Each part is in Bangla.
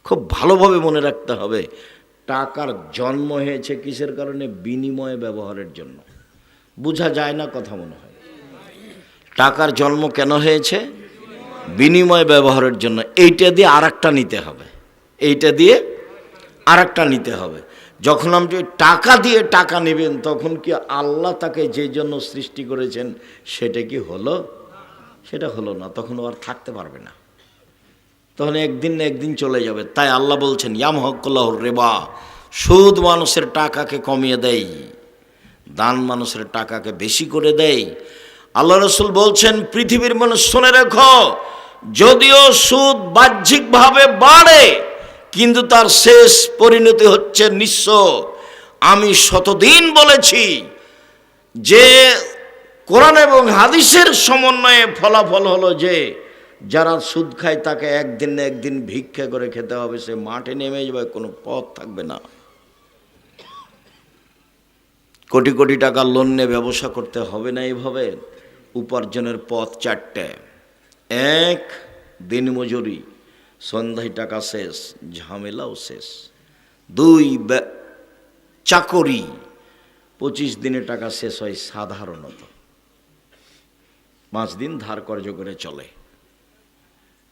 খুব ভালোভাবে মনে রাখতে হবে, টাকার জন্ম হয়েছে কিসের কারণে? বিনিময়ে ব্যবহারের জন্য। বোঝা যায় না কথা মনে হয়। টাকার জন্ম কেন হয়েছে? বিনিময় ব্যবহারের জন্য। এইটা দিয়ে আরেকটা নিতে হবে, এইটা দিয়ে আরেকটা নিতে হবে। যখন আপনি টাকা দিয়ে টাকা নেবেন, তখন কি আল্লাহ তাকে যে জন্য সৃষ্টি করেছেন সেটা কি হলো? সেটা হলো না, তখন আর থাকতে পারবে না, তখন একদিন না একদিন চলে যাবে। তাই আল্লাহ বলছেন ইয়ামহাকুল্লাহুর রিবা, সুদ মানুষের টাকাকে কমিয়ে দেয়, দান মানুষের টাকাকে বেশি করে দেয়। আল্লাহ রসুল বলছেন পৃথিবীর মানুষ শুনে রেখো, যদিও সুদ বাহ্যিকভাবে বাড়ে কিন্তু তার শেষ পরিণতি হচ্ছে নিঃস্ব। আমি শতদিন বলেছি যে কোরআন এবং হাদিসের সমন্বয়ে ফলাফল হলো যে যারা সুদ খায় তাকে একদিন না একদিন ভিক্ষা করে খেতে হবে, সে মাঠে নেমে যাবে, কোনো পথ থাকবে না। কোটি কোটি টাকা লোন নিয়ে ব্যবসা করতে হবে না। এইভাবে উপার্জনের পথ চারটে: এক, দিনমজুরি, সন্ধ্যায় টাকা শেষ, ঝামেলাও শেষ। দুই, চাকরি, 25 দিনে টাকা শেষ হয় সাধারণত, 5 দিন ধার কর্জ করে চলে।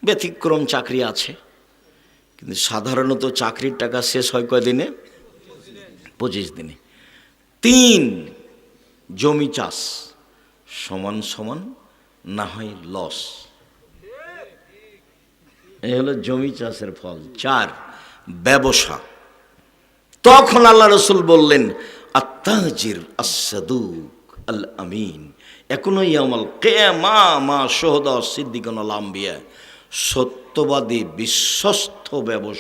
ব্যতিক্রম চাকরি আছে, কিন্তু সাধারণত চাকরির টাকা শেষ হয় কয়দিনে? 25 দিনে। 3, জমি চাষ, সমান সমান না হয় লস, এই হলো জমি চাষের ফল। 4, ব্যবসা। তখন আল্লাহ রসুল বললেন আত্তাজির আস-সাদুক আল আমিন এখনো ইয়ামাল কিয়ামা মা শুহাদা সিদ্দিকুন আল আম্বিয়া, সত্যবাদী বিশ্বস্ত ব্যবসা